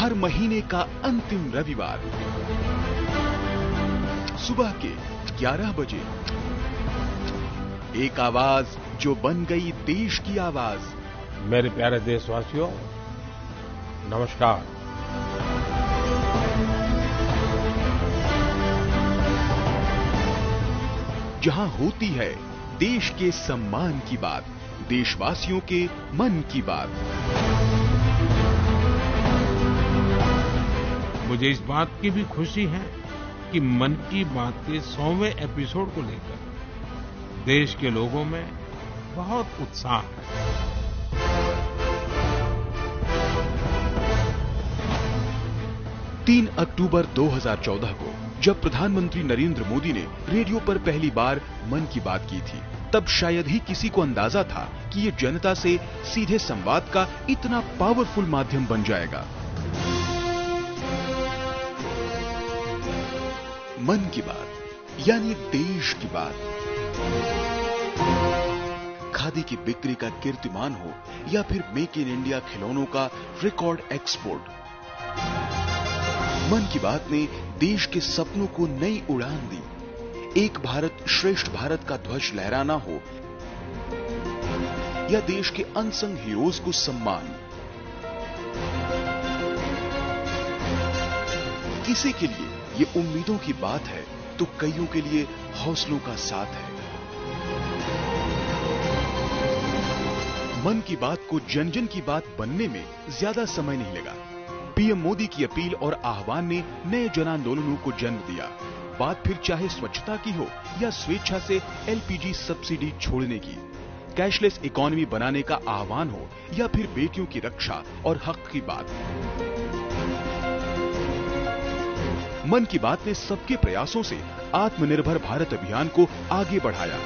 हर महीने का अंतिम रविवार सुबह के 11 बजे एक आवाज जो बन गई देश की आवाज। मेरे प्यारे देशवासियों, नमस्कार। जहां होती है देश के सम्मान की बात, देशवासियों के मन की बात। मुझे इस बात की भी खुशी है कि मन की बात के 100वें एपिसोड को लेकर देश के लोगों में बहुत उत्साह है। 3 अक्टूबर 2014 को जब प्रधानमंत्री नरेंद्र मोदी ने रेडियो पर पहली बार मन की बात की थी, तब शायद ही किसी को अंदाजा था कि ये जनता से सीधे संवाद का इतना पावरफुल माध्यम बन जाएगा। मन की बात यानी देश की बात। खादी की बिक्री का कीर्तिमान हो या फिर मेक इन इंडिया खिलौनों का रिकॉर्ड एक्सपोर्ट, मन की बात ने देश के सपनों को नई उड़ान दी। एक भारत श्रेष्ठ भारत का ध्वज लहराना हो या देश के अनसंग हीरोज को सम्मान, किसी के लिए ये उम्मीदों की बात है तो कईयों के लिए हौसलों का साथ है। मन की बात को जन जन की बात बनने में ज्यादा समय नहीं लगा। पीएम मोदी की अपील और आह्वान ने नए जन आंदोलनों को जन्म दिया। बात फिर चाहे स्वच्छता की हो या स्वेच्छा से एलपीजी सब्सिडी छोड़ने की, कैशलेस इकोनॉमी बनाने का आह्वान हो या फिर बेटियों की रक्षा और हक की बात। मन की बात ने सबके प्रयासों से आत्मनिर्भर भारत अभियान को आगे बढ़ाया।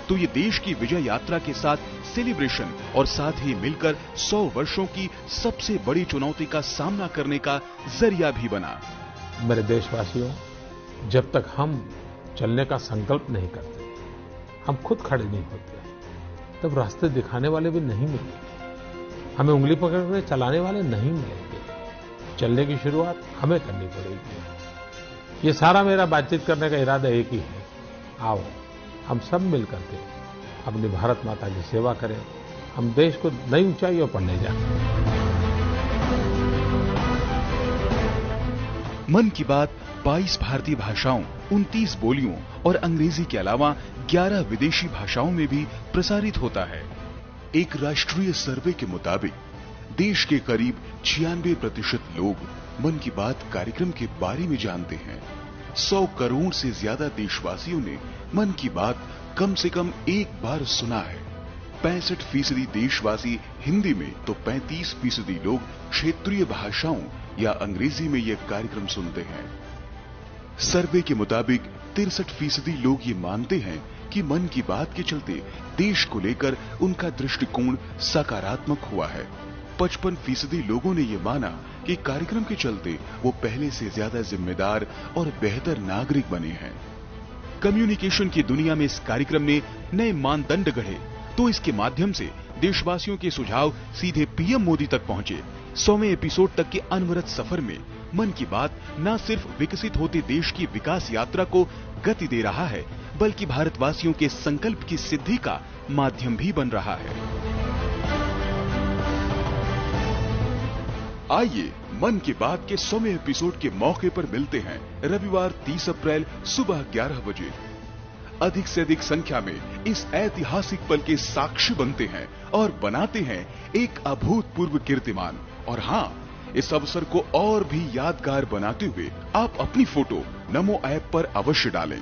तो ये देश की विजय यात्रा के साथ सेलिब्रेशन और साथ ही मिलकर 100 वर्षों की सबसे बड़ी चुनौती का सामना करने का जरिया भी बना। मेरे देशवासियों, जब तक हम चलने का संकल्प नहीं करते, हम खुद खड़े नहीं होते, तब रास्ते दिखाने वाले भी नहीं मिलेंगे, हमें उंगली पकड़कर चलाने वाले नहीं मिलेंगे। चलने की शुरुआत हमें करनी पड़ेगी। ये सारा मेरा बातचीत करने का इरादा एक ही है, आओ हम सब मिलकर के अपनी भारत माता की सेवा करें, हम देश को नई ऊंचाइयों पर ले जाएं। मन की बात 22 भारतीय भाषाओं, 29 बोलियों और अंग्रेजी के अलावा 11 विदेशी भाषाओं में भी प्रसारित होता है। एक राष्ट्रीय सर्वे के मुताबिक देश के करीब 96% लोग मन की बात कार्यक्रम के बारे में जानते हैं। 100 करोड़ से ज्यादा देशवासियों ने मन की बात कम से कम एक बार सुना है। 65% देशवासी हिंदी में तो 35% लोग क्षेत्रीय भाषाओं या अंग्रेजी में यह कार्यक्रम सुनते हैं। सर्वे के मुताबिक 63% लोग ये मानते हैं कि मन की बात के चलते देश को लेकर उनका दृष्टिकोण सकारात्मक हुआ है। 55% लोगों ने यह माना कि कार्यक्रम के चलते वो पहले से ज्यादा जिम्मेदार और बेहतर नागरिक बने हैं। कम्युनिकेशन की दुनिया में इस कार्यक्रम ने नए मानदंड गढ़े, तो इसके माध्यम से देशवासियों के सुझाव सीधे पीएम मोदी तक पहुंचे। 100वें एपिसोड तक के अनवरत सफर में मन की बात न सिर्फ विकसित होते देश की विकास यात्रा को गति दे रहा है, बल्कि भारतवासियों के संकल्प की सिद्धि का माध्यम भी बन रहा है। आइए मन की बात के 100वें एपिसोड के मौके पर मिलते हैं रविवार 30 अप्रैल सुबह 11 बजे। अधिक से अधिक संख्या में इस ऐतिहासिक पल के साक्षी बनते हैं और बनाते हैं एक अभूतपूर्व कीर्तिमान। और हाँ, इस अवसर को और भी यादगार बनाते हुए आप अपनी फोटो नमो ऐप पर अवश्य डालें।